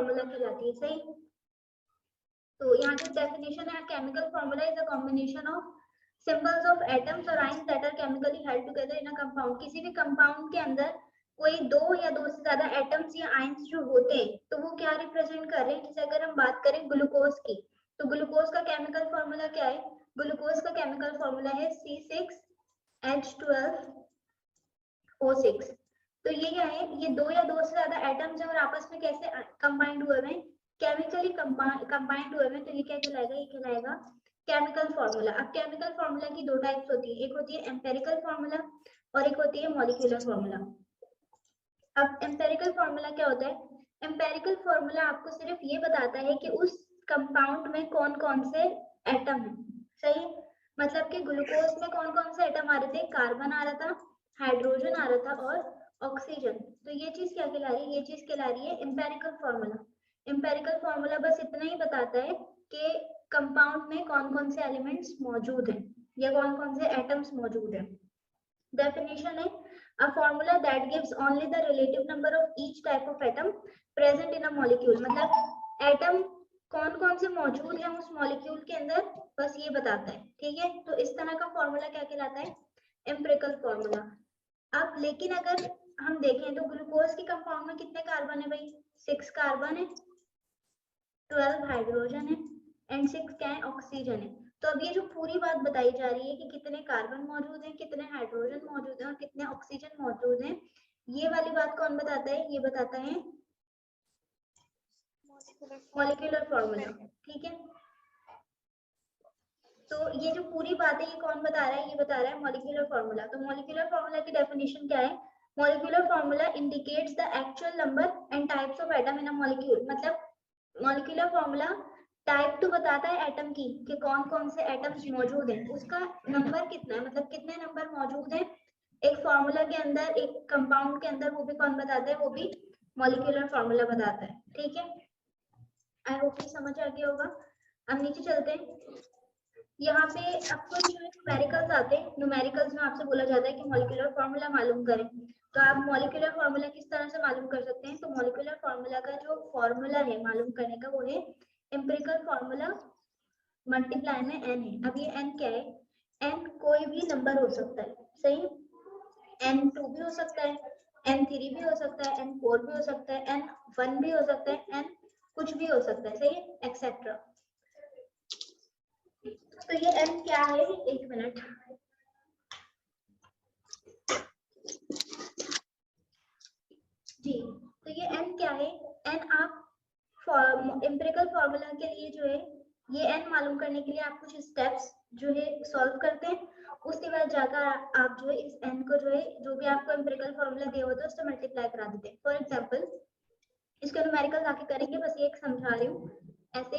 Formula कहलाती है। सही, तो यहाँ जो डेफिनेशन है, chemical formula is a combination of symbols of atoms और ions that are chemically held together in a compound. किसी भी कंपाउंड के अंदर कोई दो या दो से ज्यादा एटम्स या आयंस जो होते हैं तो वो क्या रिप्रेजेंट कर रहे हैं। जैसे अगर हम बात करें ग्लूकोज की, तो ग्लूकोज का केमिकल फॉर्मूला क्या है? ग्लूकोज का केमिकल फॉर्मूला है C6H12O6। तो ये क्या है? ये दो या दो से ज्यादा एटम्स हैं और आपस में कैसे कंबाइंड हुए हैं? केमिकली कंबाइंड हुए हैं। तो ये क्या कहलाएगा? ये कहलाएगा केमिकल फॉर्मूला। अब केमिकल फॉर्मूला की दो टाइप्स होती है, एक होती है एम्पेरिकल फॉर्मूला और एक होती है मॉलिक्यूलर फॉर्मूला। अब एम्पेरिकल फॉर्मूला क्या होता है? एम्पेरिकल फॉर्मूला आपको सिर्फ ये बताता है कि उस कंपाउंड में कौन कौन से एटम है। सही, मतलब कि ग्लूकोज में कौन कौन से एटम आ रहे थे? कार्बन आ रहा था, हाइड्रोजन आ रहा था और ऑक्सीजन। तो ये चीज क्या कहला रही है? ये चीज कहला रही है एम्पेरिकल फॉर्मूला। एम्पेरिकल फॉर्मूला बस इतना ही बताता है कि कंपाउंड में कौन कौन से एलिमेंट्स मौजूद हैं या कौन कौन से एटम्स मौजूद हैं। डेफिनेशन है a formula that gives only the relative number of each type of atom present in a molecule। मतलब एटम कौन कौन से मौजूद हैं उस मॉलिक्यूल के अंदर, बस ये बताता है। ठीक है, तो इस तरह का फॉर्मूला क्या कहलाता है? Empirical formula. अब लेकिन अगर हम देखें तो ग्लूकोज के कंपाउंड में कितने कार्बन है भाई? 6 कार्बन है, 12 हाइड्रोजन है एंड 6 क्या है? ऑक्सीजन है। तो अब ये जो पूरी बात बताई जा रही है कि कितने कार्बन मौजूद हैं, कितने हाइड्रोजन मौजूद हैं और कितने ऑक्सीजन मौजूद हैं, ये वाली बात कौन बताता है? ये बताता है मॉलिक्यूलर फॉर्मूला। ठीक है, तो ये जो पूरी बात है ये कौन बता रहा है? ये बता रहा है मॉलिक्यूलर फॉर्मूला। तो मॉलिक्यूलर फॉर्मूला की डेफिनेशन क्या है? Molecular formula indicates the actual number and types of atom in a molecule. मतलब मॉलिक्यूलर फॉर्मूला टाइप तो बताता है एटम की कि कौन कौन से एटम्स मौजूद हैं, उसका नंबर कितना है, मतलब कितने नंबर मौजूद हैं एक फॉर्मूला के अंदर, एक कंपाउंड के अंदर, वो भी कौन बताता है? वो भी मॉलिक्यूलर फॉर्मूला बताता है। ठीक है, आई होप ये समझ आ गया होगा। अब नीचे चलते हैं। यहाँ पे अब कुछ न्यूमेरिकल्स आते हैं। न्यूमेरिकल्स में आपसे बोला जाता है कि मॉलिक्यूलर फॉर्मूला मालूम करें। तो आप मॉलिक्यूलर फॉर्मूला किस तरह से मालूम कर सकते हैं? तो मॉलिक्यूलर फॉर्मूला का जो फॉर्मूला है मालूम करने का, वो है एम्पिरिकल फॉर्मूला मल्टीप्लाई में n है। अब ये n क्या है? n कोई भी नंबर हो सकता है। सही, n2 भी हो सकता है, n3 भी हो सकता है, n4 भी हो सकता है, n1 भी हो सकता है, n कुछ भी हो सकता है। सही, एक्सेट्रा। तो ये n क्या है? एक मिनट, जी, तो ये n क्या है? n आप एम्पिरिकल फॉर्मूला के लिए जो है ये n मालूम करने के लिए आप कुछ स्टेप्स जो है सॉल्व करते हैं, उसके बाद जाकर आप जो है इस n को जो है जो भी आपको एम्पिरिकल फॉर्मूला दिया होता है उससे मल्टीप्लाई करा देते हैं। फॉर एग्जांपल इसका न्यूमेरिकल आके करेंगे, बस ये एक समझा रही हूँ ऐसे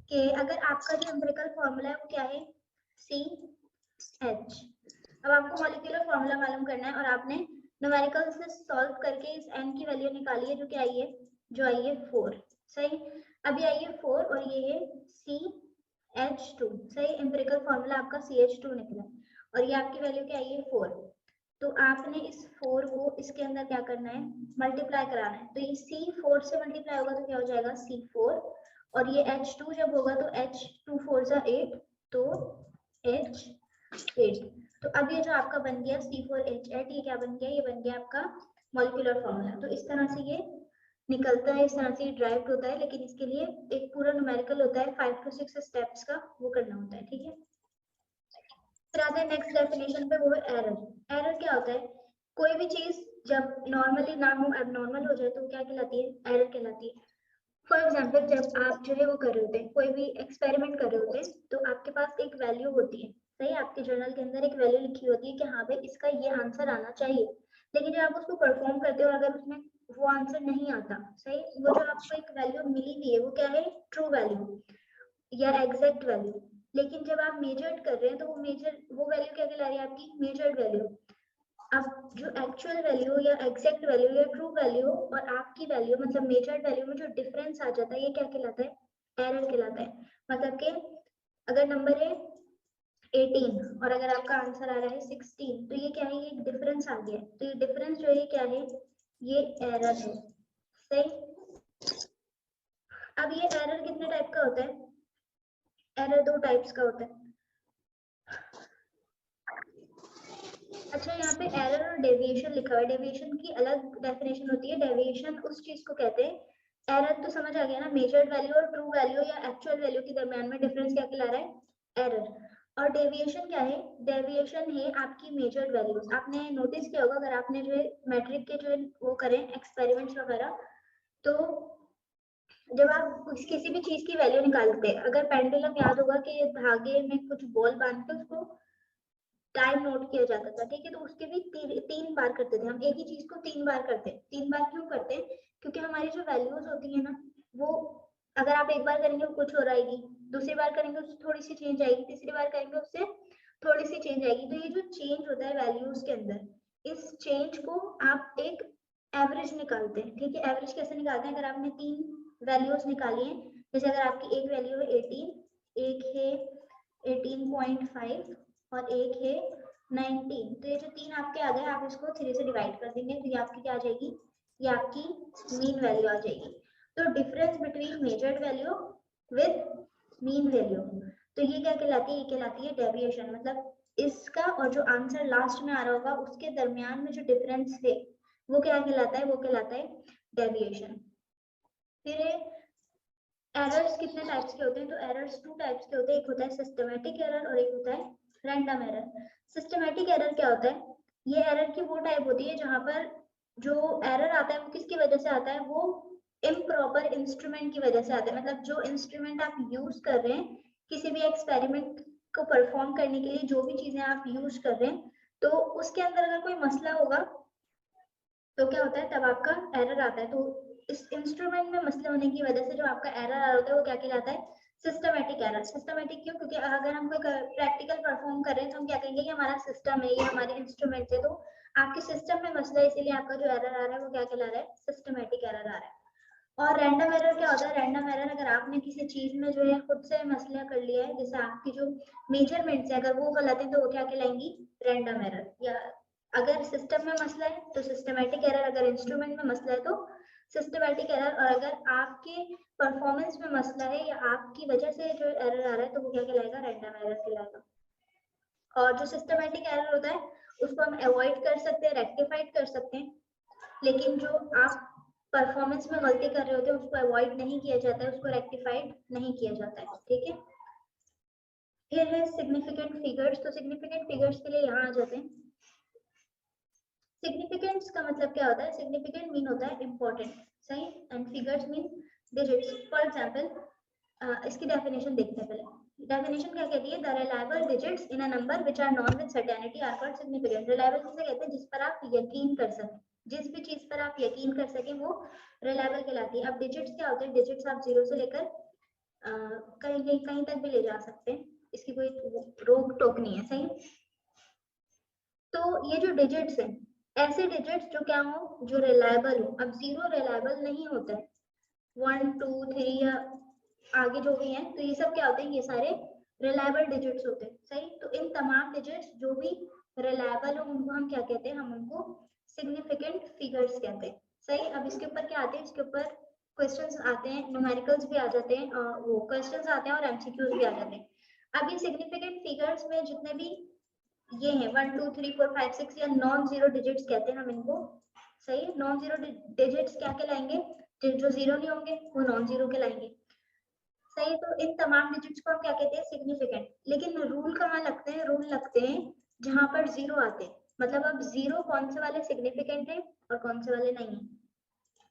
कि अगर आपका जो एम्पिरिकल फॉर्मूला है वो क्या है? CH। अब आपको मॉलिक्यूलर फॉर्मूला मालूम करना है और आपने न्यूमेरिकल से सॉल्व करके इस n की वैल्यू निकाली है, जो क्या आई है? जो आई है 4। सही, अभी आई है 4 और ये है CH2। सही, एम्पिरिकल फॉर्मूला आपका CH2 निकला और ये आपकी वैल्यू क्या आई है? 4। तो आपने इस 4 को इसके अंदर क्या करना है? मल्टीप्लाई कराना है। तो ये C4 से मल्टीप्लाई होगा तो क्या हो जाएगा? C4 और ये H2 जब होगा तो H2 4 जा 8 तो H8। तो अब ये जो आपका बन गया C4H8, ये क्या बन गया? ये बन गया आपका मॉलिक्यूलर फॉर्मूला। तो इस तरह से ये निकलता है, इस तरह से ड्राइव होता है, लेकिन इसके लिए एक पूरा न्यूमेरिकल होता है 5 to 6 स्टेप्स का, वो करना होता है। ठीक है, फिर आते हैं नेक्स्ट डेफिनेशन पे, वो है एरर। एरर क्या होता है? कोई भी चीज जब नॉर्मली ना हो, एबनॉर्मल हो जाए तो क्या कहलाती है? एरर कहलाती है। फॉर एग्जाम्पल जब आप जो है वो कर रहे होते हैं, कोई भी एक्सपेरिमेंट कर रहे होते हैं, तो आपके पास एक वैल्यू होती है। सही, आपके जर्नल के अंदर एक वैल्यू लिखी होती है कि हाँ भाई इसका ये आंसर आना चाहिए, लेकिन जब आप उसको परफॉर्म करते हो अगर उसमें वो आंसर नहीं आता, सही, वो जो आपको एक वैल्यू मिली हुई है वो क्या है? ट्रू वैल्यू या एग्जैक्ट वैल्यू। लेकिन जब आप मेजर्ड कर रहे हैं तो वो वैल्यू क्या कहला रही है? आपकी मेजर्ड वैल्यू। अब जो एक्चुअल वैल्यू या एग्जैक्ट वैल्यू या ट्रू वैल्यू और आपकी वैल्यू मतलब मेजर्ड वैल्यू में जो डिफरेंस आ जाता है, ये क्या कहलाता है? एरर कहलाता है। मतलब कि अगर नंबर है 18 और अगर आपका आंसर आ रहा है 16, तो ये क्या है? ये डिफरेंस आ गया है। तो ये डिफरेंस जो है क्या है? ये एरर है। सही, अब ये एरर कितने टाइप का होता है? एरर 2 टाइप्स का होता है। अच्छा, यहाँ पे एरर और डेविएशन लिखा हुआ है। डेविएशन की अलग डेफिनेशन होती है। डेविएशन उस चीज को कहते हैं, एरर तो समझ आ गया ना, मेजर्ड वैल्यू और ट्रू वैल्यू या एक्चुअल वैल्यू के दरमियान में डिफरेंस क्या कहला रहा है? एरर। और डेविएशन क्या है? डेविएशन है आपकी मेजर्ड वैल्यूज। आपने नोटिस किया होगा, अगर आपने जो है मैट्रिक के जो है वो करें एक्सपेरिमेंट्स वगैरह, तो जब आप किसी भी चीज की वैल्यू निकालते हैं, अगर पेंडुलम याद होगा कि धागे में कुछ बॉल बांध के उसको टाइम नोट किया जाता था, ठीक है, तो उसके भी तीन बार करते थे हम। एक ही चीज को 3 बार करते हैं। 3 बार क्यों करते हैं? क्योंकि हमारी जो वैल्यूज होती है ना, वो अगर आप एक बार करेंगे वो कुछ और आएगी, दूसरी बार करेंगे उससे थोड़ी सी चेंज आएगी, तीसरी बार करेंगे उससे थोड़ी सी चेंज आएगी। तो ये जो चेंज होता है वैल्यूज के अंदर, इस चेंज को आप एक एवरेज निकालते हैं, ठीक है। एवरेज कैसे निकालते हैं? अगर आपने 3 वैल्यूज निकाली है, जैसे अगर आपकी एक वैल्यू है 18, एक है 18.5 और एक है 19, तो ये जो 3 आपके आ गए, आप इसको 3 से डिवाइड कर देंगे, तो ये आपकी क्या आ जाएगी? ये आपकी मीन वैल्यू आ जाएगी। तो difference between measured value with mean value, तो ये क्या कहलाती है? ये कहलाती है डेविएशन। मतलब इसका और जो आंसर लास्ट में आ रहा होगा उसके दरमियान में जो डिफरेंस है वो क्या कहलाता है? वो कहलाता है डेविएशन। फिर एरर्स कितने टाइप्स के होते हैं? तो एरर्स 2 टाइप्स के होते हैं। एक होता है सिस्टमैटिक एरर और एक होता है रैंडम एरर। सिस्टमैटिक एरर क्या होता है? ये एरर की वो टाइप होती है जहां पर जो एरर आता है वो किसकी वजह से आता है? वो इम्प्रॉपर इंस्ट्रूमेंट की वजह से आता है। मतलब जो इंस्ट्रूमेंट आप यूज कर रहे हैं किसी भी एक्सपेरिमेंट को परफॉर्म करने के लिए, जो भी चीजें आप यूज कर रहे हैं, तो उसके अंदर अगर कोई मसला होगा तो क्या होता है? तब आपका एरर आता है। तो इस इंस्ट्रूमेंट में मसले होने की वजह से जो आपका एरर आ रहा होता है वो क्या कहलाता है? Systematic error. सिस्टमैटिक क्यों? क्योंकि अगर हम कोई प्रैक्टिकल परफॉर्म कर रहे हैं तो हम क्या कहेंगे कि हमारा सिस्टम है, ये हमारे इंस्ट्रूमेंट है, तो आपके सिस्टम में मसला है, इसीलिए आपका जो एरर आ रहा है वो क्या कहला रहा है? सिस्टमैटिक एरर आ रहा है। और रैंडम एरर क्या होता है? रैंडम एरर अगर आपने किसी चीज में जो है खुद से मसला कर लिया है, जैसे आपकी जो मेजरमेंट्स है अगर वो गलत है, तो वो क्या कहलाएंगी? Random error. या अगर सिस्टम में मसला है तो सिस्टमैटिक एरर, अगर इंस्ट्रूमेंट में मसला है तो सिस्टमैटिक एरर, और अगर आपके परफॉर्मेंस में मसला है या आपकी वजह से जो एरर आ रहा है तो वो क्या कहलाएगा? रैंडम एरर कहलाएगा। और जो सिस्टमैटिक एरर होता है उसको हम अवॉइड कर सकते हैं, रेक्टिफाइड कर सकते हैं, लेकिन जो आप परफॉर्मेंस में गलती कर रहे होते हैं उसको अवॉइड नहीं किया जाता है, उसको रेक्टिफाइड नहीं किया जाता है, ठीक है। फिर है सिग्निफिकेंट फिगर्स। तो सिग्निफिकेंट फिगर्स के लिए यहाँ आ जाते हैं। सिग्निफिकेंस का मतलब क्या होता है? सिग्निफिकेंट मीन होता है इंपॉर्टेंट, सही, and figures mean digits. For example इसकी डेफिनेशन देखते हैं पहले। डेफिनेशन क्या कहती है? The reliable digits in a number which are known with certainty are called significant. Reliable किसे कहते हैं? जिस पर आप यकीन कर सकें, जिस भी चीज पर आप यकीन कर सकें वो रिलायबल कहलाती है। अब डिजिट्स क्या होते हैं? डिजिट्स आप 0 से लेकर कहीं तक भी ले जा सकते हैं, इसकी कोई रोक टोक नहीं है, सही। तो ये जो डिजिट्स हैं, ऐसे डिजिट्स जो क्या हो? जो रिलायबल हो। अब 0 रिलायबल नहीं होता है, 1 2 3 या आगे जो भी है, तो ये सब क्या होते हैं? ये सारे रिलायबल डिजिट्स होते हैं, सही। तो इन तमाम डिजिट्स जो भी रिलायबल हो उनको हम क्या कहते हैं? हम उनको सिग्निफिकेंट फिगर्स कहते हैं, सही। अब इसके ऊपर क्या आते हैं? इसके ऊपर क्वेश्चंस आते हैं, न्यूमेरिकल्स भी आ जाते हैं, वो क्वेश्चंस आते हैं और एमसीक्यूज भी आ जाते हैं। अब ये सिग्निफिकेंट फिगर्स में जितने भी ये हैं 1 2 3 4 5 6 या नॉन जीरो डिजिट्स कहते हैं हम इनको, सही। नॉन जीरो डिजिट्स क्या कहलाएंगे? जो जीरो नहीं होंगे वो नॉन जीरो कहलाएंगे, सही। तो इन तमाम डिजिट्स को हम क्या कहते हैं? सिग्निफिकेंट। लेकिन रूल कहाँ लगते हैं? रूल लगते हैं जहां पर जीरो आते हैं। मतलब अब जीरो कौन से वाले सिग्निफिकेंट है और कौन से वाले नहीं है।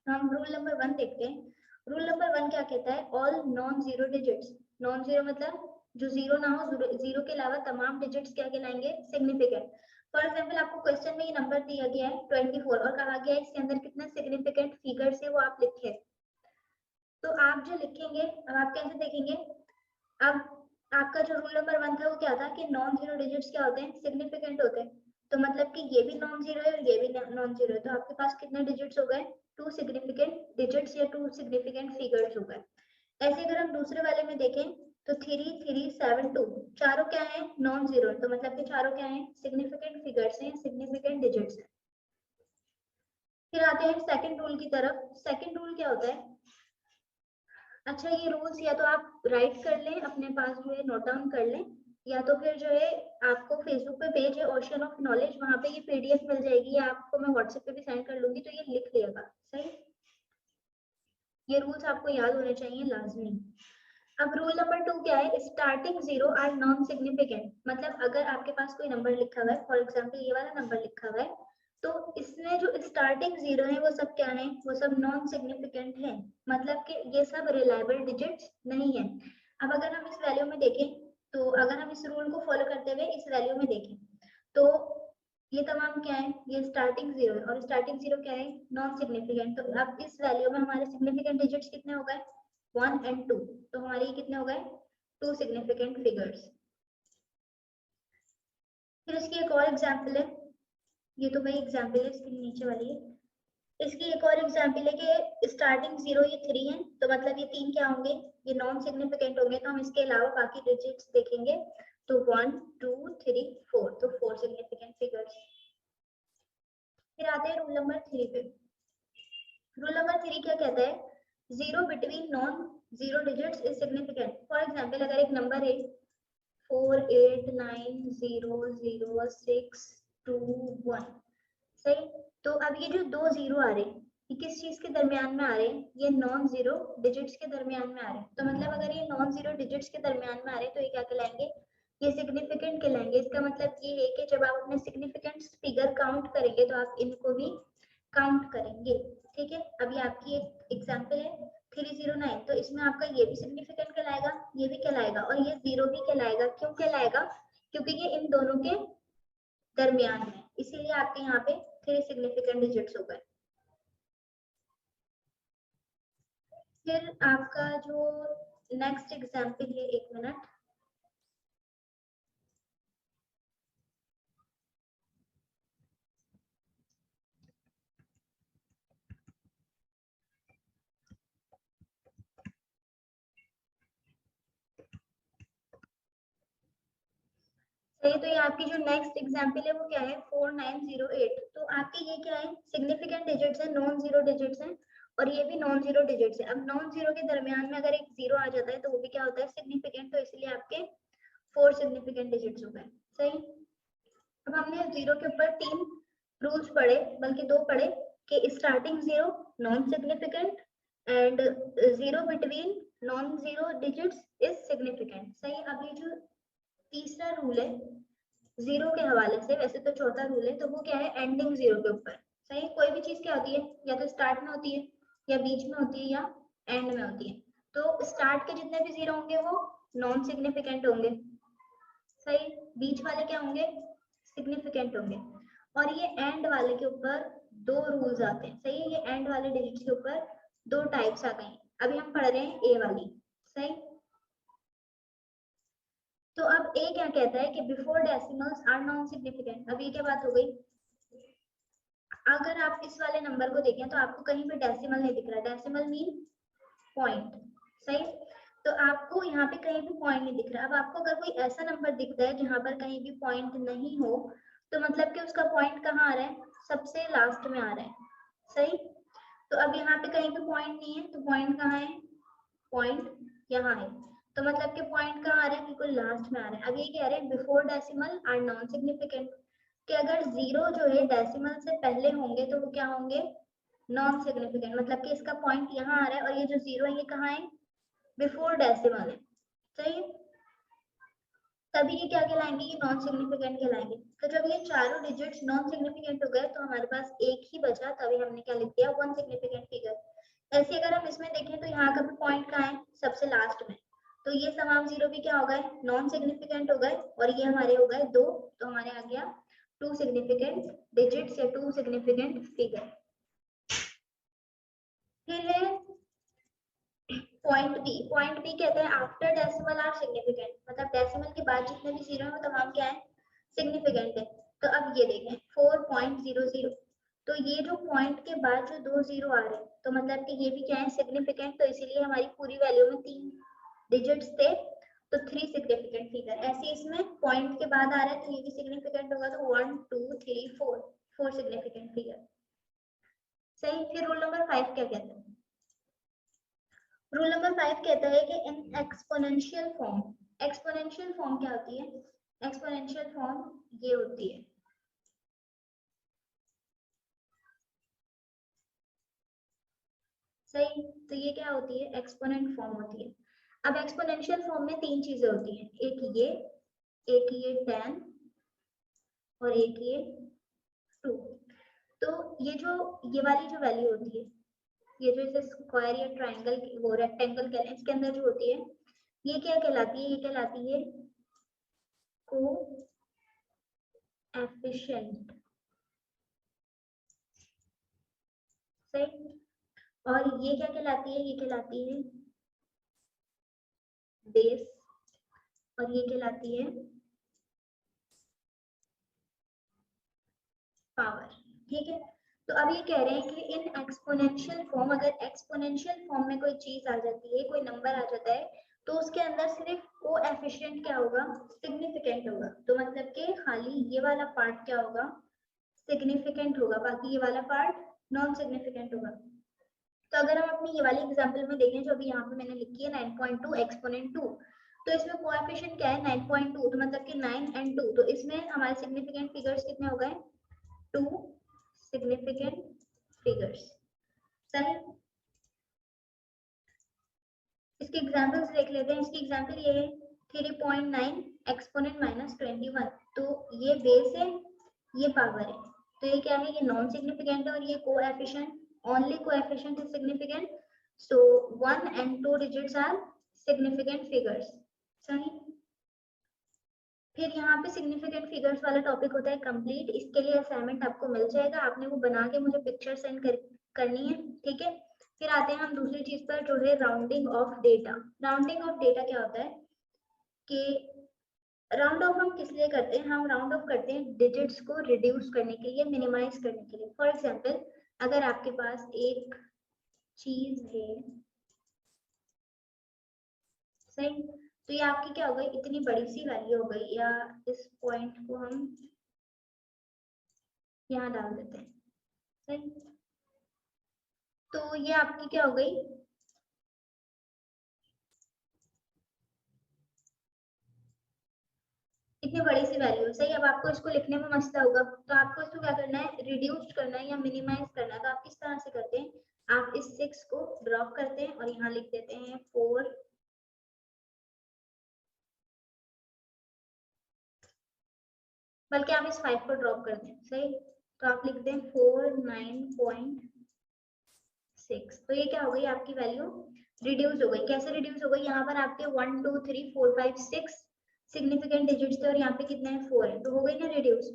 तो हम रूल नंबर 1 देखते हैं। रूल नंबर 1 क्या कहता है? All non zero digits. Non zero मतलब जो जीरो ना हो, जीरो के अलावा तमाम डिजिट्स क्या कहलाएंगे? सिग्निफिकेंट। फॉर एग्जाम्पल आपको क्वेश्चन में ये नंबर दिया गया है 24 और कहा गया है इसके अंदर कितने सिग्निफिकेंट फिगर्स है वो आप लिखे। तो आप जो लिखेंगे, अब आप कैसे देखेंगे? अब आपका जो रूल नंबर 1 था वो क्या था कि नॉन जीरो डिजिट्स क्या होते हैं? सिग्निफिकेंट होते हैं। तो मतलब कि ये भी नॉन जीरो है और ये भी नॉन जीरो है, तो आपके पास कितने डिजिट्स हो गए? 2 सिग्निफिकेंट डिजिट्स या 2 सिग्निफिकेंट फिगर्स हो गए। ऐसे अगर हम दूसरे वाले में देखें तो 3 3 7 2 चारों क्या है? Non zero. तो मतलब कि चारों क्या है? सिग्निफिकेंट फिगर्स हैं, सिग्निफिकेंट डिजिट्स हैं। फिर आते हैं सेकंड रूल की तरफ। सेकंड रूल क्या होता है? अच्छा, ये रूल्स या तो आप राइट कर लें अपने पास, जो है नोट डाउन कर लें, या तो फिर जो है आपको फेसबुक पे पेज है ओशन ऑफ नॉलेज, वहां पे ये पीडीएफ मिल जाएगी, या आपको मैं व्हाट्सएप पे भी सेंड कर लूंगी, तो ये लिख लिएगा। सही, ये रूल्स आपको याद होने चाहिए लाजमी। अब रूल नंबर 2 क्या है, starting zero are non significant. मतलब अगर आपके पास कोई नंबर लिखा हुआ है, फॉर एग्जांपल ये वाला नंबर लिखा हुआ है, तो इसमें जो स्टार्टिंग जीरो है वो सब क्या है, वो सब नॉन सिग्निफिकेंट है, मतलब कि ये सब रिलायबल डिजिट्स नहीं है। अब अगर हम इस वैल्यू में देखें, तो अगर हम इस रूल को फॉलो करते हुए इस वैल्यू में देखें, तो ये तमाम क्या है, ये स्टार्टिंग जीरो है, और स्टार्टिंग जीरो क्या है, नॉन सिग्निफिकेंट। तो अब इस वैल्यू में हमारे सिग्निफिकेंट डिजिट्स कितने हो गए, 1 एंड 2, तो हमारे ये कितने हो गए, 2 सिग्निफिकेंट फिगर्स। फिर इसकी एक और एग्जांपल है, ये तो वही एग्जांपल है इसके नीचे वाली है। इसकी एक और एग्जांपल है कि स्टार्टिंग जीरो ये 3 है, तो मतलब ये 3 क्या होंगे, ये नॉन सिग्निफिकेंट होंगे, तो हम इसके अलावा बाकी डिजिट्स देखेंगे, तो 1 2 3 4, तो 4 सिग्निफिकेंट फिगर्स। फिर आते हैं रूल नंबर 3 पे। रूल नंबर 3 क्या कहता है, zero between non zero digits is significant. For example अगर एक नंबर है 48900621, सही, तो अब ये जो दो जीरो आ रहे हैं, ये किस चीज के दरमियान में आ रहे हैं, ये नॉन जीरो डिजिट्स के दरमियान में आ रहे हैं। तो मतलब अगर ये नॉन जीरो डिजिट्स के दरमियान में आ रहे हैं, तो ये क्या कहलाएंगे, ये सिग्निफिकेंट कहलाएंगे। इसका मतलब ये है कि जब आप अपने सिग्निफिकेंट फिगर काउंट करेंगे, तो आप इनको भी काउंट करेंगे। ठीक है, अभी आपकी एक एग्जांपल है 309, तो इसमें आपका ये भी सिग्निफिकेंट कहलाएगा, ये भी कहलाएगा, और ये जीरो भी कहलाएगा। क्यों कहलाएगा, क्योंकि ये इन दोनों के दरमियान में, इसीलिए आपके यहाँ पे 3 सिग्निफिकेंट डिजिट्स हो गए। फिर आपका जो नेक्स्ट एग्जांपल है, एक मिनट, सही, तो ये आपकी जो नेक्स्ट एग्जांपल है वो क्या है, 4908। तो आपके ये क्या है, सिग्निफिकेंट डिजिट्स है, नॉन जीरो डिजिट्स हैं, और ये भी नॉन जीरो डिजिट्स है। अब नॉन जीरो के दरमियान में अगर एक जीरो आ जाता है, तो वो भी क्या होता है, सिग्निफिकेंट, तो इसलिए आपके 4 सिग्निफिकेंट डिजिट्स हो गए। सही, अब हमने जीरो के ऊपर 3 रूल्स पढ़े, बल्कि 2 पढ़े, कि starting zero non significant, and zero between non zero digits is significant. सही, अब ये जो तीसरा रूल है जीरो के हवाले से, वैसे तो चौथा रूल है, तो वो क्या है, एंडिंग जीरो के ऊपर। सही, कोई भी चीज क्या होती है, या तो स्टार्ट में होती है, या बीच में होती है, या एंड में होती है। तो स्टार्ट के जितने भी जीरो होंगे वो नॉन सिग्निफिकेंट होंगे, सही, बीच वाले क्या होंगे, सिग्निफिकेंट होंगे, और ये एंड वाले के ऊपर 2 रूल्स आते हैं। सही है, ये एंड वाले डिजिट्स के ऊपर 2 टाइप्स आ गई। अभी हम पढ़ रहे हैं ए वाली। सही, तो अब ए क्या कहता है कि before decimals are non significant. अब ये क्या बात हो गई, अगर आप इस वाले नंबर को देखें, तो आपको कहीं पे डेसिमल नहीं दिख रहा, डेसिमल मीन पॉइंट। सही, तो आपको यहाँ पे कहीं भी पॉइंट नहीं दिख रहा। अब आपको अगर कोई ऐसा नंबर दिखता है जहां पर कहीं भी पॉइंट नहीं हो, तो मतलब कि उसका पॉइंट कहाँ आ रहा है, सबसे लास्ट में आ रहा है। सही, तो अब यहाँ पे कहीं पे पॉइंट नहीं है, तो पॉइंट कहाँ है, पॉइंट यहाँ है, तो मतलब कि पॉइंट कहाँ आ रहा है, बिल्कुल लास्ट में आ रहा है। अब ये कह रहे हैं before decimal are non significant, कि अगर जीरो जो है डेसिमल से पहले होंगे, तो वो क्या होंगे, नॉन सिग्निफिकेंट। मतलब कि इसका पॉइंट यहाँ आ रहा है, और ये जो जीरो है ये कहाँ है, बिफोर डेसिमल है। सही, तभी ये क्या कहलाएंगे, ये नॉन सिग्निफिकेंट कहलाएंगे। तो जब ये चारों डिजिट्स नॉन सिग्निफिकेंट हो गए, तो हमारे पास एक ही बचा, तभी हमने क्या लिख दिया, 1 सिग्निफिकेंट फिगर। ऐसे अगर हम इसमें देखें, तो यहाँ का भी पॉइंट कहाँ है, सबसे लास्ट में, तो ये तमाम जीरो भी क्या हो गए, नॉन सिग्निफिकेंट हो गए, और ये हमारे हो गए 2, तो हमारे आ गया 2 सिग्निफिकेंट डिजिट्स या 2 सिग्निफिकेंट फिगर। फिर है पॉइंट बी। पॉइंट बी कहते हैं आफ्टर डेसिमल आर सिग्निफिकेंट, मतलब डेसिमल के बाद जितने भी जीरो है वो तमाम क्या है, सिग्निफिकेंट है। तो अब ये देखें 4.00, तो ये जो पॉइंट के बाद जो 2 जीरो आ रहे हैं, तो मतलब कि ये भी क्या है, सिग्निफिकेंट, तो इसीलिए हमारी पूरी वैल्यू में 3 डिजिट्स थे, तो 3 सिग्निफिकेंट फिगर। ऐसे इसमें पॉइंट के बाद आ रहा है, तो ये भी सिग्निफिकेंट होगा, तो 1 2 3 4 सिग्निफिकेंट फिगर। सही, फिर रूल नंबर 5 क्या कहते हैं, रूल नंबर 5 कहता है कि in exponential form, exponential form क्या होती है, एक्सपोनेंशियल फॉर्म ये होती है, सही। तो ये क्या होती है, एक्सपोनेंट फॉर्म होती है। अब एक्सपोनेंशियल फॉर्म में तीन चीजें होती हैं, एक ये 10 और एक ये 2। तो ये वाली जो वैल्यू होती है, ये जो इसे स्क्वायर या ट्रायंगल वो रेक्टेंगल कह रहे हैं, इसके अंदर जो होती है ये क्या कहलाती है, ये कहलाती है कोएफिशिएंट, सही। और ये क्या कहलाती है, ये कहलाती है बेस, और ये कहलाती है पावर, ठीक है। तो अब ये कह रहे हैं कि इन एक्सपोनेंशियल फॉर्म, अगर एक्सपोनेंशियल फॉर्म में कोई चीज आ जाती है, कोई नंबर आ जाता है, तो उसके अंदर सिर्फ कोएफिशिएंट क्या होगा, सिग्निफिकेंट होगा। तो मतलब कि खाली ये वाला पार्ट क्या होगा, सिग्निफिकेंट होगा, बाकी ये वाला पार्ट नॉन सिग्निफिकेंट होगा। तो अगर हम अपनी ये वाली एग्जांपल में देखें, जो अभी यहाँ पे मैंने लिखी है 9.2 एक्सपोनेंट 2, तो इसमें कोएफिशिएंट क्या है 9.2, तो मतलब कि 9 एंड 2, तो इसमें हमारे सिग्निफिकेंट फिगर्स कितने हो गए, 2 सिग्निफिकेंट फिगर्स, सही। इसके एग्जांपल्स देख लेते हैं। इसकी एग्जांपल ये है 3.9 एक्सपोनेंट -21, तो ये बेस है, ये पावर है, तो ये क्या है, ये नॉन सिग्निफिकेंट है, और ये coefficient, only coefficient is significant, so 1 and 2 digits are significant figures, सही। फिर यहाँ पे सिग्निफिकेंट फिगर्स वाला टॉपिक होता है कंप्लीट। इसके लिए असाइनमेंट आपको मिल जाएगा, आपने वो बना के मुझे पिक्चर सेंड करनी है, ठीक है। फिर आते हैं हम दूसरी चीज पर, जो है rounding off data. Rounding off data क्या होता है कि राउंड ऑफ हम किस लिए करते हैं, हम राउंड ऑफ करते हैं डिजिट्स को रिड्यूस करने के लिए, मिनिमाइज करने के लिए। फॉर एग्जांपल, अगर आपके पास एक चीज है, सही, तो ये आपकी क्या हो गई, इतनी बड़ी सी वैल्यू हो गई, या इस पॉइंट को हम यहाँ डाल देते हैं, सही। तो ये आपकी क्या हो गई, इतनी बड़ी सी वैल्यू, सही। अब आपको इसको लिखने में मसला होगा, तो आपको इसको क्या करना है, रिड्यूस करना है या मिनिमाइज करना है। तो आप किस तरह से करते हैं, आप इस 6 को ड्रॉप करते हैं और यहाँ लिख देते हैं 4, बल्कि आप इस 5 को ड्रॉप कर दें, सही। तो आप लिखते हैं 49.6, तो ये क्या हो गई, आपकी वैल्यू रिड्यूस हो गई। कैसे रिड्यूस हो गई, यहाँ पर आपके 1 2 3 4 5 6 सिग्निफिकेंट डिजिट्स थे, और यहाँ पे कितने हैं, 4 है, तो हो गई ना रिड्यूस,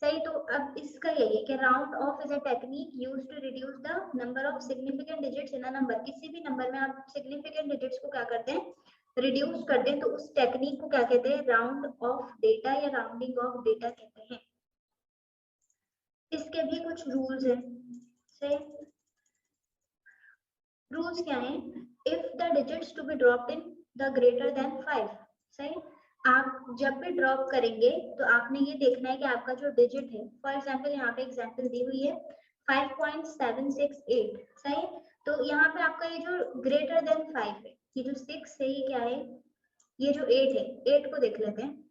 सही। तो अब इसका यही है कि round off is a technique used to reduce the number of significant digits in a number. किसी भी नंबर में आप सिग्निफिकेंट डिजिट्स को क्या करते हैं, रिड्यूस करते हैं, तो उस टेक्निक को क्या कहते हैं, राउंड ऑफ डेटा या राउंडिंग ऑफ डेटा कहते हैं। इसके भी कुछ रूल्स हैं, सही। रूल्स क्या है, if the digits to be dropped in the greater than 5, सही। आप जब भी ड्रॉप करेंगे तो आपने ये देखना है कि आपका जो डिजिट है, फॉर एग्जांपल यहाँ पे एग्जांपल दी हुई है 5.768, सही। तो यहाँ पे आपका ये जो ग्रेटर देन 5 है, ये जो 6 है ये क्या है, ये जो 8 है, 8 को देख लेते हैं,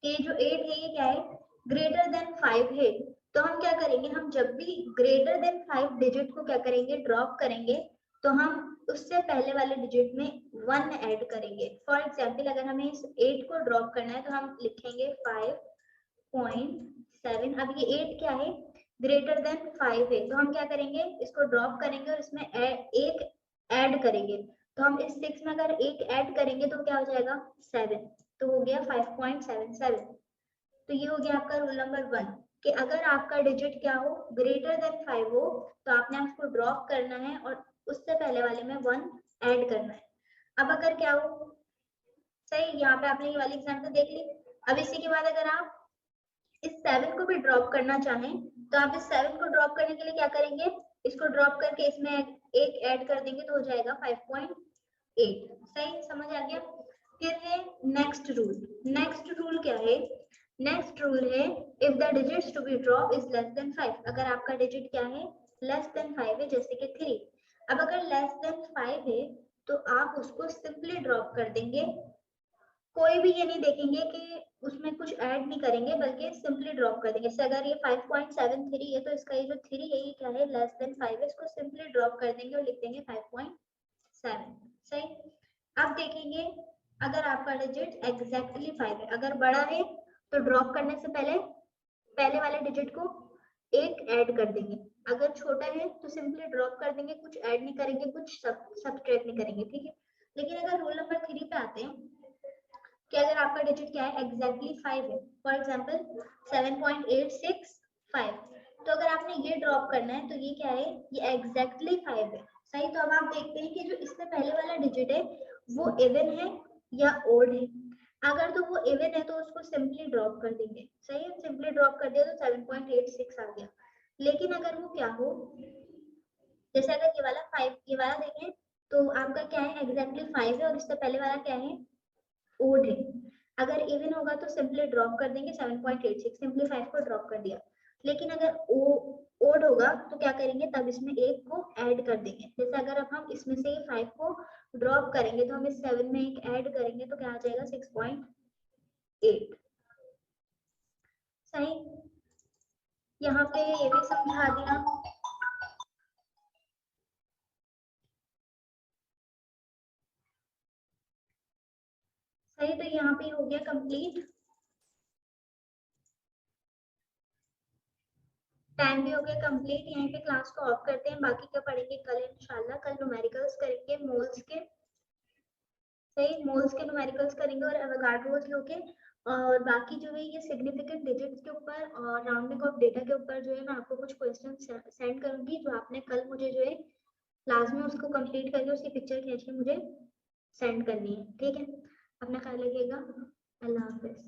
ये जो 8 है ये क्या है, ग्रेटर देन 5 है। तो हम क्या करेंगे, हम जब भी ग्रेटर देन 5 डिजिट को क्या करेंगे, ड्रॉप करेंगे, तो हम उससे पहले वाले डिजिट में 1 ऐड करेंगे। फॉर एग्जांपल, अगर हमें इस 8 को ड्रॉप करना है तो हम लिखेंगे 5.7। अब ये 8 क्या है, ग्रेटर देन 5 है, तो हम क्या करेंगे, इसको ड्रॉप करेंगे और इसमें एक ऐड करेंगे। तो हम इस 6 में अगर एक ऐड करेंगे तो क्या हो जाएगा, 7, तो हो गया 5.77। तो ये हो गया आपका रूल नंबर 1, कि अगर आपका डिजिट क्या हो, ग्रेटर देन 5 हो, तो आपने उसको ड्रॉप करना है और उससे पहले वाले में 1 ऐड करना है। अब अगर क्या हो, सही, यहाँ पे आपने ये वाली एग्जांपल देख ली। अब इसी के बाद अगर आप इस 7 को भी ड्रॉप करना चाहें, तो आप इस 7 को ड्रॉप करने के लिए क्या करेंगे, इसको ड्रॉप करके इसमें एक ऐड कर देंगे, तो हो जाएगा 5.8, सही, समझ आ गया। फिर है नेक्स्ट रूल। नेक्स्ट रूल क्या है, नेक्स्ट रूल है if the digits to be drop is less than 5। अगर आपका डिजिट क्या है, लेस देन 5 है, जैसे कि 3, अब अगर लेस देन 5 है तो आप उसको सिंपली ड्रॉप कर देंगे, कोई भी ये नहीं देखेंगे कि उसमें कुछ ऐड नहीं करेंगे, बल्कि सिंपली ड्रॉप कर देंगे। जैसे अगर ये 5.73 है तो इसका ये जो 3 है ये क्या है, लेस देन 5 है, इसको सिंपली ड्रॉप कर देंगे और लिख देंगे 5.7। सही। अब देखेंगे अगर आपका डिजिट एग्जैक्टली 5 है, अगर बड़ा है तो ड्रॉप करने से पहले पहले वाले डिजिट को एक ऐड कर देंगे, अगर छोटा है तो सिंपली ड्रॉप कर देंगे, कुछ ऐड नहीं करेंगे, कुछ सब्ट्रैक्ट नहीं करेंगे, ठीक है। लेकिन अगर रूल नंबर 3 पे आते हैं कि अगर आपका डिजिट क्या है, एग्जैक्टली 5 है, फॉर एग्जांपल 7.865, तो अगर आपने ये ड्रॉप करना है तो ये क्या है, ये एग्जैक्टली 5 है। सही। तो अब आप देखते हैं कि जो इससे पहले वाला डिजिट है वो इवन है या ओड है। अगर तो वो इवन है तो उसको सिंपली ड्रॉप कर देंगे। सही है, सिंपली ड्रॉप कर दिया तो 7.86 आ गया। लेकिन अगर वो क्या हो, जैसे अगर ये वाला 5, ये वाला देखें तो आपका क्या है, एग्जैक्टली 5 है और इससे पहले वाला क्या है, ओड है। अगर इवन होगा तो सिंपली ड्रॉप कर देंगे 7.86, सिंपली 5 को ड्रॉप कर दिया। लेकिन अगर ओड होगा तो क्या करेंगे, तब इसमें एक को ऐड कर देंगे। जैसे अगर अब हम इसमें से 5 को ड्रॉप करेंगे तो हम इस 7 में एक ऐड करेंगे तो क्या आ जाएगा, 6.8। सही। यहाँ पे ये भी समझा दिया। सही। तो यहाँ पे हो गया कंप्लीट, टाइम भी हो गया कंप्लीट। यहीं पे क्लास को ऑफ करते हैं, बाकी क्या पढ़ेंगे कल इंशाल्लाह। कल न्यूमेरिकल्स करेंगे मोल्स के। सही, मोल्स के न्यूमेरिकल्स करेंगे और एवोगाड्रोस लो के, और बाकी जो है ये सिग्निफिकेंट डिजिट्स के ऊपर और राउंडिंग ऑफ डेटा के ऊपर जो है मैं आपको कुछ क्वेश्चन सेंड करूंगी, जो आपने कल मुझे जो है क्लास में उसको कंप्लीट करके उसकी पिक्चर खींच के मुझे सेंड करनी है। ठीक है, अपना ख्याल रखिएगा। अल्लाह हाफिज।